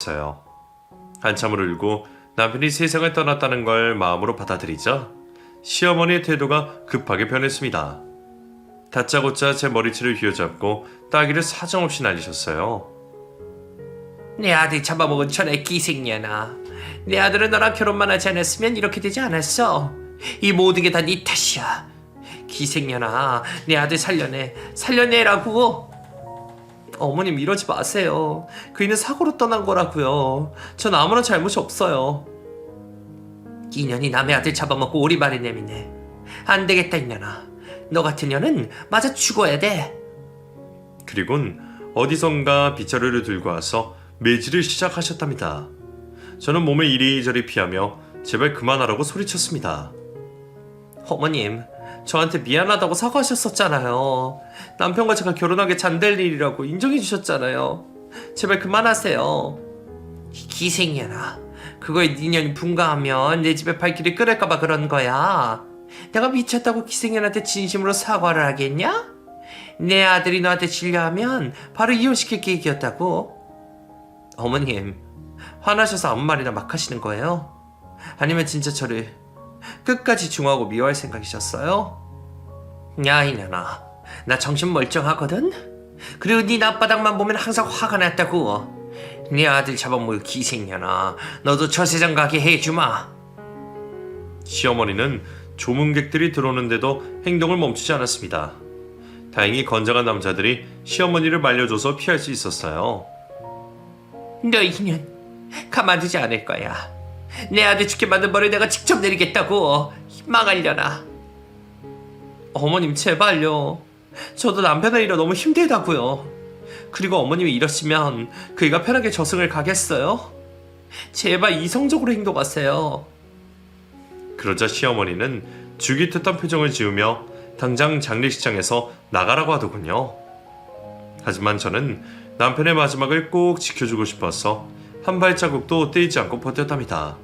어요. 한참을 울고 남편이 세상을 떠났다는 걸 마음으로 받아들이자 시어머니의 태도가 급하게 변했습니다. 다짜고짜 제 머리채를 휘어잡고 따귀를 사정없이 날리셨어요. 내 아들 잡아먹은 천의 기생년아. 내 아들은 너랑 결혼만 하지 않았으면 이렇게 되지 않았어. 이 모든 게 다 네 탓이야. 기생년아, 내 아들 살려내라고. 어머님 이러지 마세요. 그이는 사고로 떠난 거라고요. 전 아무런 잘못이 없어요. 이 년이 남의 아들 잡아먹고 오리발에 내미네. 안 되겠다 이년아. 너 같은 년은 맞아 죽어야 돼. 그리곤 어디선가 빗자루를 들고 와서 매질을 시작하셨답니다. 저는 몸을 이리저리 피하며 제발 그만하라고 소리쳤습니다. 어머님, 저한테 미안하다고 사과하셨었잖아요. 남편과 제가 결혼하게 잔될 일이라고 인정해 주셨잖아요. 제발 그만하세요. 이 기생년아, 그거에 네 년이 분가하면 내 집에 발길이 끓을까봐 그런 거야. 내가 미쳤다고 기생년한테 진심으로 사과를 하겠냐? 내 아들이 너한테 질려하면 바로 이혼시킬 계획이었다고. 어머님, 화나셔서 아무 말이나 막 하시는 거예요? 아니면 진짜 저를 끝까지 중화하고 미워할 생각이셨어요? 야 이년아, 나 정신 멀쩡하거든? 그리고 네 낮바닥만 보면 항상 화가 났다고. 네 아들 잡아먹을 기생년아, 너도 저 세상 가게 해주마. 시어머니는 조문객들이 들어오는데도 행동을 멈추지 않았습니다. 다행히 건장한 남자들이 시어머니를 말려줘서 피할 수 있었어요. 너 이년 가만두지 않을 거야. 내 아들 죽게 만든 벌을 내가 직접 내리겠다고. 망하려나. 어머님 제발요. 저도 남편을 잃어 너무 힘들다고요. 그리고 어머님이 이러시면 그이가 편하게 저승을 가겠어요? 제발 이성적으로 행동하세요. 그러자 시어머니는 죽이듯한 표정을 지으며 당장 장례식장에서 나가라고 하더군요. 하지만 저는 남편의 마지막을 꼭 지켜주고 싶어서 한 발자국도 떼지 않고 버텼답니다.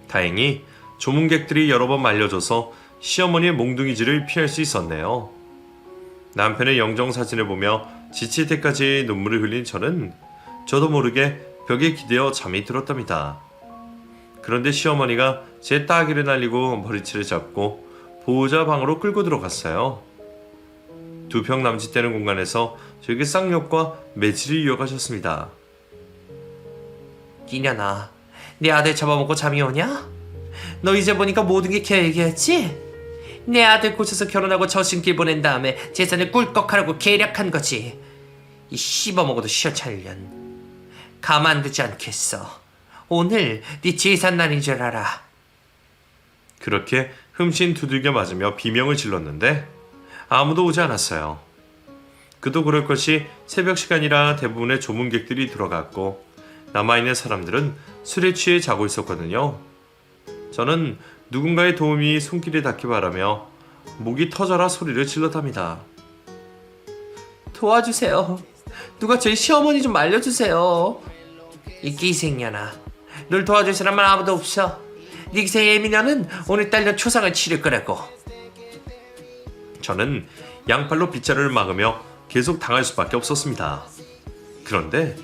다행히 조문객들이 여러 번 말려줘서 시어머니의 몽둥이질을 피할 수 있었네요. 남편의 영정사진을 보며 지칠 때까지 눈물을 흘린 저는 저도 모르게 벽에 기대어 잠이 들었답니다. 그런데 시어머니가 제 따귀를 날리고 머리채를 잡고 보호자 방으로 끌고 들어갔어요. 2평 남짓되는 공간에서 저에게 쌍욕과 매질을 이어가셨습니다. 이년아, 내 아들 잡아먹고 잠이 오냐? 너 이제 보니까 모든 게 계획이었지? 내 아들 고쳐서 결혼하고 저승길 보낸 다음에 재산을 꿀꺽하라고 계략한 거지. 이 씹어먹어도 시원찮을 년. 가만두지 않겠어. 오늘 네 제삿날인 줄 알아. 그렇게 흠씬 두들겨 맞으며 비명을 질렀는데 아무도 오지 않았어요. 그도 그럴 것이 새벽 시간이라 대부분의 조문객들이 들어갔고 남아있는 사람들은 술에 취해 자고 있었거든요. 저는 누군가의 도움이 손길에 닿기 바라며 목이 터져라 소리를 질렀답니다. 도와주세요. 누가 저희 시어머니 좀 말려주세요. 이 기생년아, 널 도와줄 사람은 아무도 없어. 네 기생 애미녀는 오늘 딸년 초상을 치를 거라고. 저는 양팔로 빗자루를 막으며 계속 당할 수밖에 없었습니다. 그런데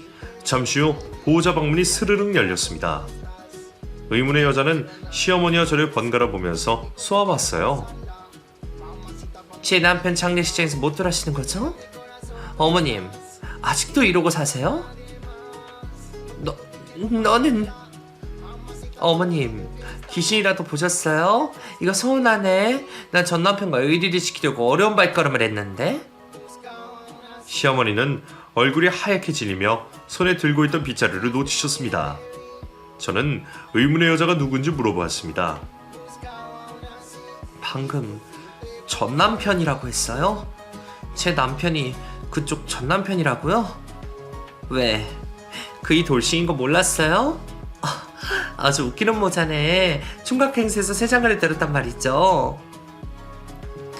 잠시 후 보호자 방문이 스르륵 열렸습니다. 의문의 여자는 시어머니와 저를 번갈아 보면서 쏘아봤어요. 제 남편 장례식장에서 못 돌아가시는 거죠? 어머님, 아직도 이러고 사세요? 너는... 어머님, 귀신이라도 보셨어요? 이거 서운하네. 난 전 남편과 의리를 지키려고 어려운 발걸음을 했는데. 시어머니는 얼굴이 하얗게 질리며 손에 들고 있던 빗자루를 놓치셨습니다. 저는 의문의 여자가 누군지 물어보았습니다. 방금 전 남편이라고 했어요? 제 남편이 그쪽 전 남편이라고요? 왜? 그이 돌싱인 거 몰랐어요? 아주 웃기는 모자네. 총각 행세에서 새 장가를 때렸단 말이죠.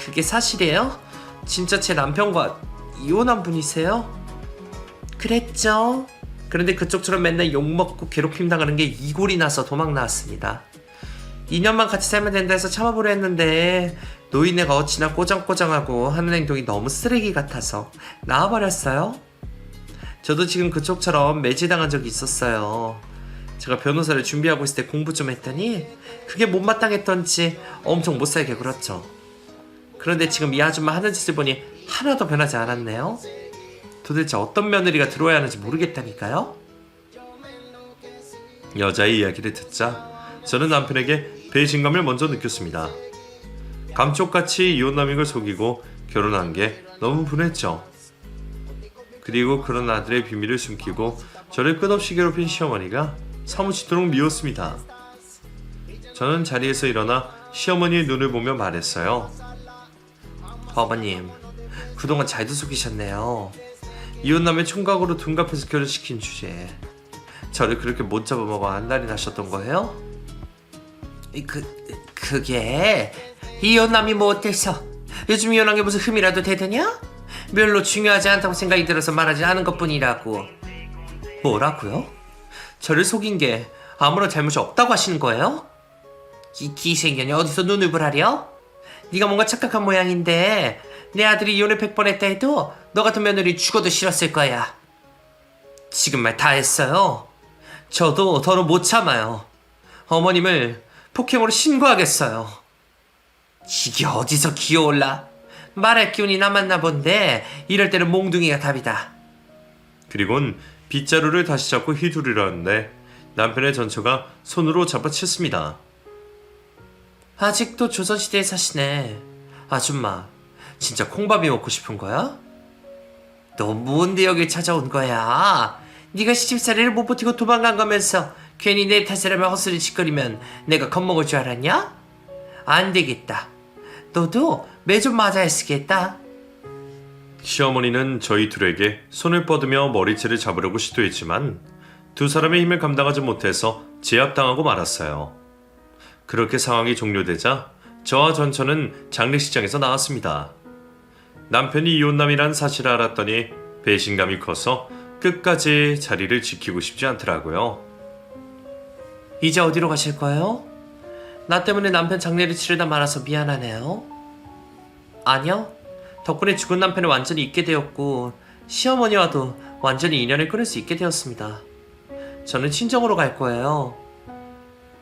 그게 사실이에요? 진짜 제 남편과 이혼한 분이세요? 그랬죠. 그런데 그쪽처럼 맨날 욕먹고 괴롭힘 당하는 게 이골이 나서 도망 나왔습니다. 2년만 같이 살면 된다 해서 참아보려 했는데 노인네가 어찌나 꼬장꼬장하고 하는 행동이 너무 쓰레기 같아서 나와버렸어요. 저도 지금 그쪽처럼 매질당한 적이 있었어요. 제가 변호사를 준비하고 있을 때 공부 좀 했더니 그게 못마땅했던지 엄청 못살게 굴었죠. 그런데 지금 이 아줌마 하는 짓을 보니 하나도 변하지 않았네요. 도대체 어떤 며느리가 들어와야 하는지 모르겠다니까요. 여자의 이야기를 듣자 저는 남편에게 배신감을 먼저 느꼈습니다. 감쪽같이 이혼남인 걸 속이고 결혼한 게 너무 분했죠. 그리고 그런 아들의 비밀을 숨기고 저를 끝없이 괴롭힌 시어머니가 사무치도록 미웠습니다. 저는 자리에서 일어나 시어머니의 눈을 보며 말했어요. 어머님, 그동안 잘도 속이셨네요. 이혼남의 총각으로 둔갑해서 결혼시킨 주제에 저를 그렇게 못 잡아먹어 안달이 나셨던 거예요? 그게 이혼남이 뭐 어때서? 요즘 이혼한 게 무슨 흠이라도 되더냐? 별로 중요하지 않다고 생각이 들어서 말하지 않은 것뿐이라고. 뭐라고요? 저를 속인 게 아무런 잘못이 없다고 하시는 거예요? 이 기생년이 어디서 눈을 보라려? 네가 뭔가 착각한 모양인데 내 아들이 이혼을 100번 했다 해도 너 같은 며느리 죽어도 싫었을 거야. 지금 말 다 했어요. 저도 더는 못 참아요. 어머님을 폭행으로 신고하겠어요. 이게 어디서 기어올라? 말할 기운이 남았나 본데 이럴 때는 몽둥이가 답이다. 그리곤 빗자루를 다시 잡고 휘두르려는데 남편의 전처가 손으로 잡아챘습니다. 아직도 조선시대에 사시네. 아줌마, 진짜 콩밥이 먹고 싶은 거야? 너 뭔데 여길 찾아온 거야? 네가 시집살이를 못 버티고 도망간 거면서 괜히 내 탓을 하면 헛소리 짓거리면 내가 겁먹을 줄 알았냐? 안 되겠다. 너도 매 좀 맞아야 쓰겠다. 시어머니는 저희 둘에게 손을 뻗으며 머리채를 잡으려고 시도했지만 두 사람의 힘을 감당하지 못해서 제압당하고 말았어요. 그렇게 상황이 종료되자 저와 전처는 장례식장에서 나왔습니다. 남편이 이혼남이란 사실을 알았더니 배신감이 커서 끝까지 자리를 지키고 싶지 않더라고요. 이제 어디로 가실 거예요? 나 때문에 남편 장례를 치르다 말아서 미안하네요. 아니요. 덕분에 죽은 남편을 완전히 잊게 되었고 시어머니와도 완전히 인연을 끊을 수 있게 되었습니다. 저는 친정으로 갈 거예요.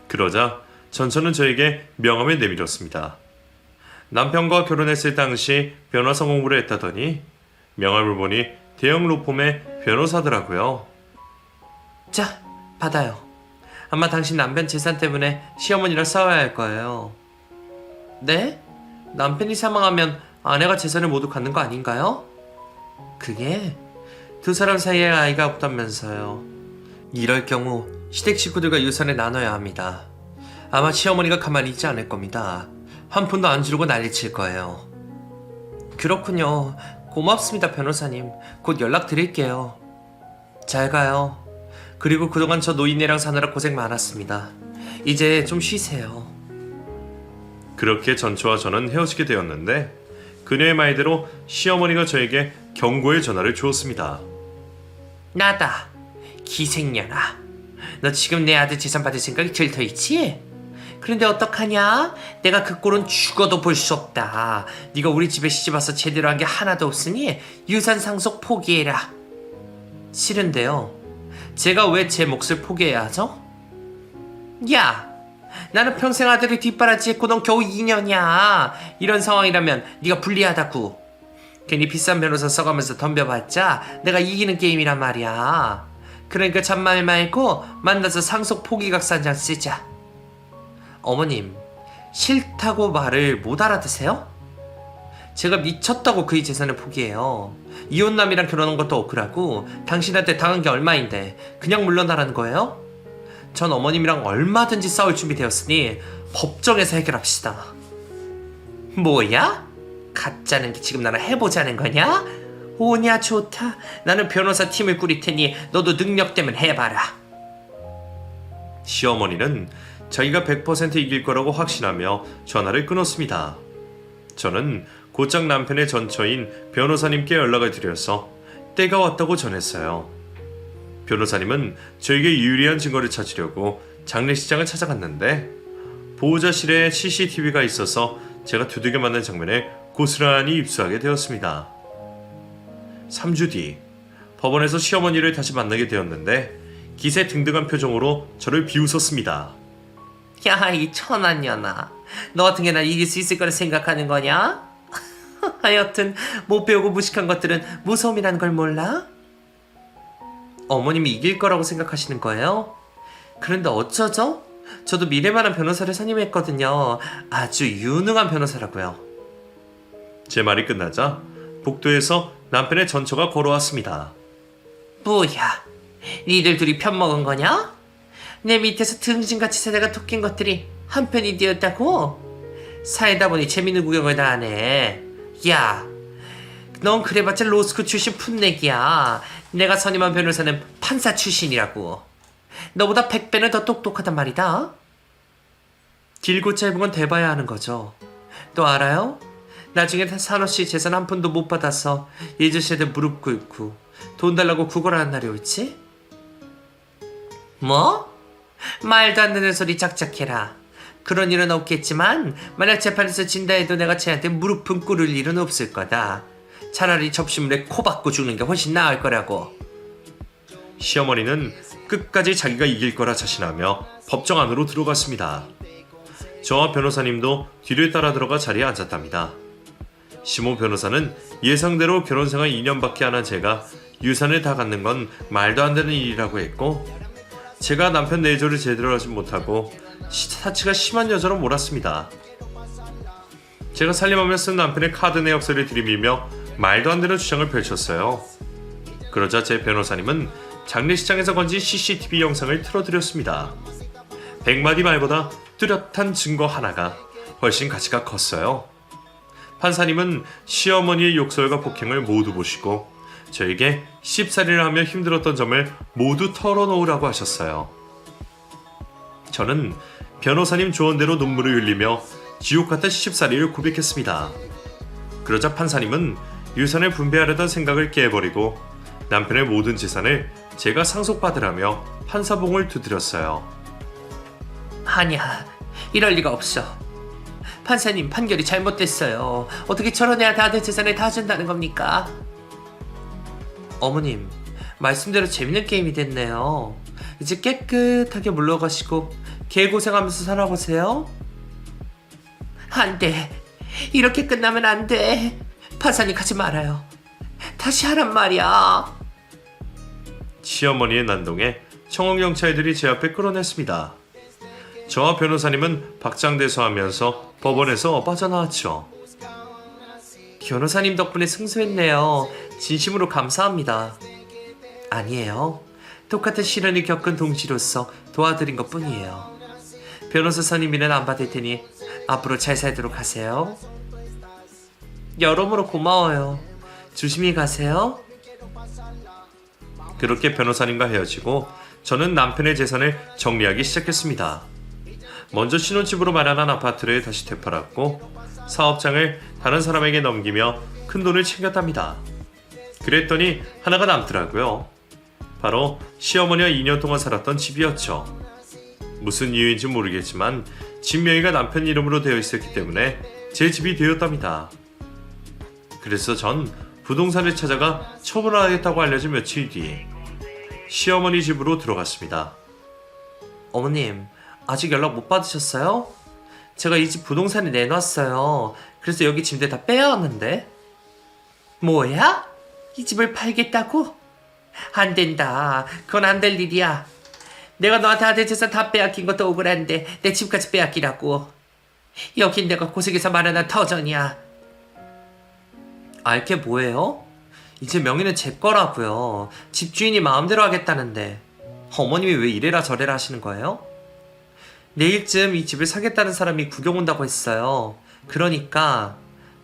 그러자 전처는 저에게 명함을 내밀었습니다. 남편과 결혼했을 당시 변호사 공부를 했다더니 명함을 보니 대형 로펌의 변호사더라고요. 자, 받아요. 아마 당신 남편 재산 때문에 시어머니랑 싸워야 할 거예요. 네? 남편이 사망하면 아내가 재산을 모두 갖는 거 아닌가요? 그게 두 사람 사이에 아이가 없다면서요. 이럴 경우 시댁 식구들과 유산을 나눠야 합니다. 아마 시어머니가 가만히 있지 않을 겁니다. 한 푼도 안 주려고 난리칠 거예요. 그렇군요. 고맙습니다, 변호사님. 곧 연락드릴게요. 잘 가요. 그리고 그동안 저 노인네랑 사느라 고생 많았습니다. 이제 좀 쉬세요. 그렇게 전처와 저는 헤어지게 되었는데 그녀의 말대로 시어머니가 저에게 경고의 전화를 주었습니다. 나다. 기생년아. 너 지금 내 아들 재산 받을 생각이 들떠있지? 그런데 어떡하냐? 내가 그 꼴은 죽어도 볼 수 없다. 네가 우리 집에 시집와서 제대로 한 게 하나도 없으니 유산 상속 포기해라. 싫은데요. 제가 왜 제 몫을 포기해야 하죠? 야! 나는 평생 아들을 뒷바라지 했고 넌 겨우 2년이야. 이런 상황이라면 네가 불리하다고. 괜히 비싼 변호사 써가면서 덤벼봤자 내가 이기는 게임이란 말이야. 그러니까 잔말 말고 만나서 상속 포기각서한 쓰자. 어머님, 싫다고 말을 못 알아듣세요? 제가 미쳤다고 그의 재산을 포기해요. 이혼남이랑 결혼한 것도 억울하고 당신한테 당한 게 얼마인데 그냥 물러나라는 거예요? 전 어머님이랑 얼마든지 싸울 준비 되었으니 법정에서 해결합시다. 뭐야? 가짜는 게 지금 나랑 해보자는 거냐? 오냐 좋다. 나는 변호사 팀을 꾸릴 테니 너도 능력되면 해봐라. 시어머니는 자기가 100% 이길 거라고 확신하며 전화를 끊었습니다. 저는 곧장 남편의 전처인 변호사님께 연락을 드려서 때가 왔다고 전했어요. 변호사님은 저에게 유리한 증거를 찾으려고 장례식장을 찾아갔는데 보호자실에 CCTV가 있어서 제가 두들겨 맞는 장면에 고스란히 입수하게 되었습니다. 3주 뒤 법원에서 시어머니를 다시 만나게 되었는데 기세 등등한 표정으로 저를 비웃었습니다. 야, 이 천한년아. 너 같은 게 날 이길 수 있을 거라 생각하는 거냐? 하여튼 못 배우고 무식한 것들은 무서움이라는 걸 몰라? 어머님이 이길 거라고 생각하시는 거예요? 그런데 어쩌죠? 저도 미래만한 변호사를 선임했거든요. 아주 유능한 변호사라고요. 제 말이 끝나자 복도에서 남편의 전처가 걸어왔습니다. 뭐야, 니들 둘이 편먹은 거냐? 내 밑에서 등신같이 살다가 토낀 것들이 한편이 되었다고? 살다 보니 재밌는 구경을 다 하네. 야, 넌 그래봤자 로스쿨 출신 풋내기야. 내가 선임한 변호사는 판사 출신이라고. 너보다 100배는 더 똑똑하단 말이다. 길고 짧은 건 대봐야 하는 거죠. 또 알아요? 나중에 산호씨 재산 한 푼도 못 받아서 예주씨한테 무릎 꿇고 돈 달라고 구걸하는 날이 올지? 뭐? 말도 안 되는 소리 짝짝해라. 그런 일은 없겠지만 만약 재판에서 진다 해도 내가 쟤한테 무릎은 꿇을 일은 없을 거다. 차라리 접시물에 코 박고 죽는 게 훨씬 나을 거라고. 시어머니는 끝까지 자기가 이길 거라 자신하며 법정 안으로 들어갔습니다. 저와 변호사님도 뒤를 따라 들어가 자리에 앉았답니다. 시모 변호사는 예상대로 결혼생활 2년밖에 안 한 제가 유산을 다 갖는 건 말도 안 되는 일이라고 했고, 제가 남편 내조를 제대로 하지 못하고 사치가 심한 여자로 몰았습니다. 제가 살림하며 쓴 남편의 카드 내역서를 들이밀며 말도 안 되는 주장을 펼쳤어요. 그러자 제 변호사님은 장례식장에서 건진 CCTV 영상을 틀어드렸습니다. 100마디 말보다 뚜렷한 증거 하나가 훨씬 가치가 컸어요. 판사님은 시어머니의 욕설과 폭행을 모두 보시고 저에게 시집살이를 하며 힘들었던 점을 모두 털어놓으라고 하셨어요. 저는 변호사님 조언대로 눈물을 흘리며 지옥 같은 시집살이를 고백했습니다. 그러자 판사님은 유산을 분배하려던 생각을 깨버리고 남편의 모든 재산을 제가 상속받으라며 판사봉을 두드렸어요. 아니야, 이럴 리가 없어. 판사님, 판결이 잘못됐어요. 어떻게 저런 애한테 아들 재산을 다 준다는 겁니까? 어머님, 말씀대로 재밌는 게임이 됐네요. 이제 깨끗하게 물러가시고 개고생하면서 살아보세요. 안 돼. 이렇게 끝나면 안 돼. 판사님, 가지 말아요. 다시 하란 말이야. 시어머니의 난동에 청원경찰들이 제 앞에 끌어냈습니다. 저와 변호사님은 박장대소하면서 법원에서 빠져나왔죠. 변호사님 덕분에 승소했네요. 진심으로 감사합니다. 아니에요. 똑같은 시련을 겪은 동지로서 도와드린 것 뿐이에요. 변호사 선임비는 안 받을 테니 앞으로 잘 살도록 하세요. 여러모로 고마워요. 조심히 가세요. 그렇게 변호사님과 헤어지고 저는 남편의 재산을 정리하기 시작했습니다. 먼저 신혼집으로 마련한 아파트를 다시 되팔았고 사업장을 다른 사람에게 넘기며 큰돈을 챙겼답니다. 그랬더니 하나가 남더라고요. 바로 시어머니와 2년 동안 살았던 집이었죠. 무슨 이유인지 모르겠지만 집 명의가 남편 이름으로 되어 있었기 때문에 제 집이 되었답니다. 그래서 전 부동산을 찾아가 처분하겠다고 알려진 며칠 뒤 시어머니 집으로 들어갔습니다. 어머님, 아직 연락 못 받으셨어요? 제가 이 집 부동산에 내놨어요. 그래서 여기 침대 다 빼앗았는데. 뭐야? 이 집을 팔겠다고? 안 된다. 그건 안 될 일이야. 내가 너한테 아들 재산 다 빼앗긴 것도 억울한데 내 집까지 빼앗기라고. 여긴 내가 고생해서 마련한 터전이야. 알게 뭐예요? 이제 명의는 제 거라고요. 집주인이 마음대로 하겠다는데 어머님이 왜 이래라 저래라 하시는 거예요? 내일쯤 이 집을 사겠다는 사람이 구경 온다고 했어요. 그러니까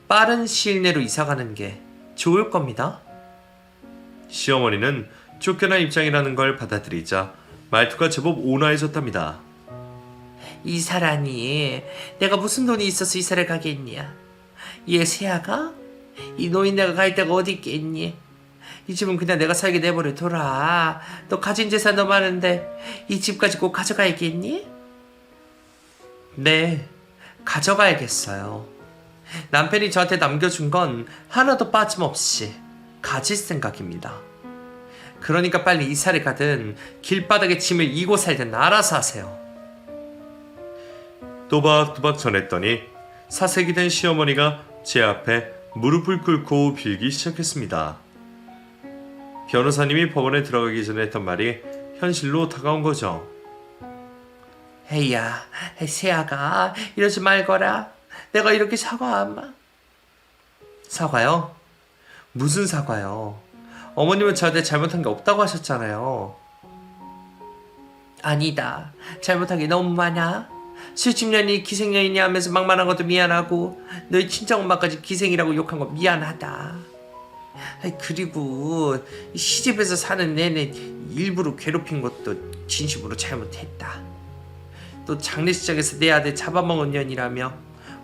빠른 시일 내로 이사가는 게 좋을 겁니다. 시어머니는 쫓겨난 입장이라는 걸 받아들이자 말투가 제법 온화해졌답니다. 이사라니, 내가 무슨 돈이 있어서 이사를 가겠냐? 얘 새아가? 이 노인네가 갈 데가 어디 있겠니? 이 집은 그냥 내가 살게 내버려 둬라. 너 가진 재산 너 많은데 이 집까지 꼭 가져가야겠니? 네, 가져가야겠어요. 남편이 저한테 남겨준 건 하나도 빠짐없이 가질 생각입니다. 그러니까 빨리 이사를 가든 길바닥에 짐을 이고 살든 알아서 하세요. 또박또박 전했더니 사색이 된 시어머니가 제 앞에 무릎을 꿇고 빌기 시작했습니다. 변호사님이 법원에 들어가기 전에 했던 말이 현실로 다가온 거죠. 에이야, 세아가 이러지 말거라. 내가 이렇게 사과하마. 사과요? 무슨 사과요? 어머님은 저한테 잘못한 게 없다고 하셨잖아요. 아니다. 잘못한 게 너무 많아. 술집년이 기생년이니 하면서 막말한 것도 미안하고 너희 친정엄마까지 기생이라고 욕한 거 미안하다. 그리고 시집에서 사는 내내 일부러 괴롭힌 것도 진심으로 잘못했다. 또 장례식장에서 내 아들 잡아먹은 년이라며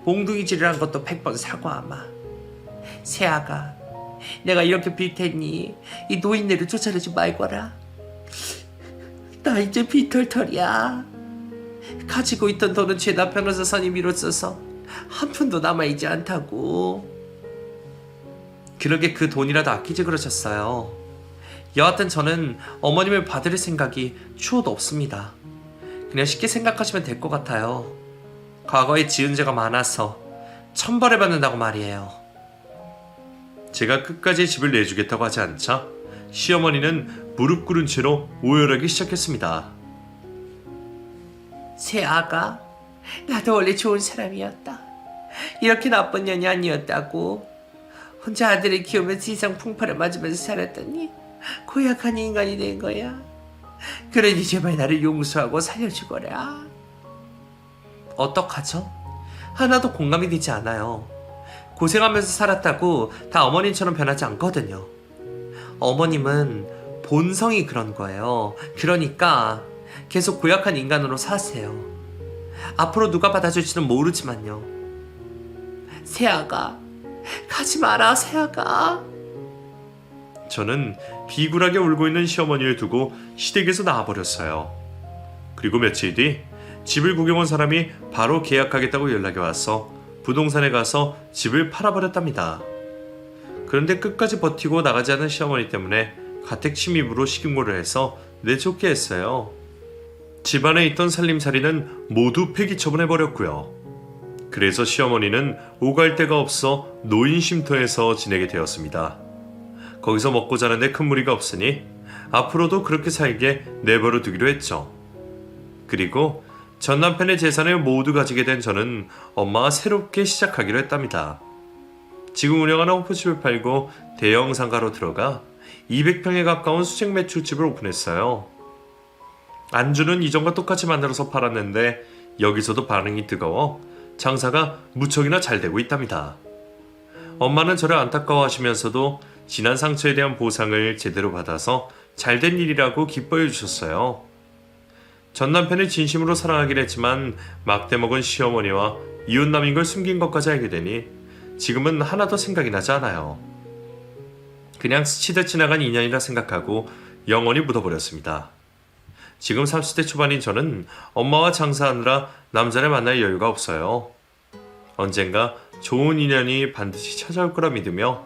몽둥이질을 한 것도 100번 사과하마. 세아가 내가 이렇게 빌 테니 이 노인네를 쫓아내지 말거라. 나 이제 빈털털이야. 가지고 있던 돈은 죄다 변호사 선임비로 써서 한 푼도 남아있지 않다고. 그러게 그 돈이라도 아끼지 그러셨어요. 여하튼 저는 어머님을 받을 생각이 추호도 없습니다. 그냥 쉽게 생각하시면 될 것 같아요. 과거에 지은 죄가 많아서 천벌을 받는다고 말이에요. 제가 끝까지 집을 내주겠다고 하지 않자 시어머니는 무릎 꿇은 채로 오열하기 시작했습니다. 세아가 나도 원래 좋은 사람이었다. 이렇게 나쁜 년이 아니었다고. 혼자 아들을 키우면서 세상 풍파를 맞으면서 살았더니 고약한 인간이 된 거야. 그러니 제발 나를 용서하고 살려주거라. 어떡하죠? 하나도 공감이 되지 않아요. 고생하면서 살았다고 다 어머님처럼 변하지 않거든요. 어머님은 본성이 그런 거예요. 그러니까 계속 고약한 인간으로 사세요. 앞으로 누가 받아줄지는 모르지만요. 세아가 가지 마라, 세아가. 저는 비굴하게 울고 있는 시어머니를 두고 시댁에서 나와버렸어요. 그리고 며칠 뒤 집을 구경 온 사람이 바로 계약하겠다고 연락이 와서 부동산에 가서 집을 팔아버렸답니다. 그런데 끝까지 버티고 나가지 않은 시어머니 때문에 가택 침입으로 식용고를 해서 내쫓게 했어요. 집안에 있던 살림살이는 모두 폐기 처분해버렸고요. 그래서 시어머니는 오갈 데가 없어 노인 쉼터에서 지내게 되었습니다. 거기서 먹고 자는데 큰 무리가 없으니 앞으로도 그렇게 살게 내버려 두기로 했죠. 그리고 전 남편의 재산을 모두 가지게 된 저는 엄마와 새롭게 시작하기로 했답니다. 지금 운영하는 호프집을 팔고 대형 상가로 들어가 200평에 가까운 수직 매출집을 오픈했어요. 안주는 이전과 똑같이 만들어서 팔았는데 여기서도 반응이 뜨거워 장사가 무척이나 잘 되고 있답니다. 엄마는 저를 안타까워하시면서도 지난 상처에 대한 보상을 제대로 받아서 잘된 일이라고 기뻐해 주셨어요. 전 남편을 진심으로 사랑하긴 했지만 막대 먹은 시어머니와 이웃남인 걸 숨긴 것까지 알게 되니 지금은 하나도 생각이 나지 않아요. 그냥 스치듯 지나간 인연이라 생각하고 영원히 묻어버렸습니다. 지금 30대 초반인 저는 엄마와 장사하느라 남자를 만날 여유가 없어요. 언젠가 좋은 인연이 반드시 찾아올 거라 믿으며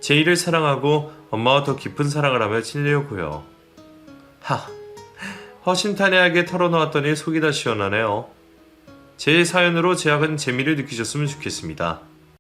제 일을 사랑하고 엄마와 더 깊은 사랑을 하며 지내려고요. 허심탄회하게 털어놓았더니 속이 다 시원하네요. 제 사연으로 제약은 재미를 느끼셨으면 좋겠습니다.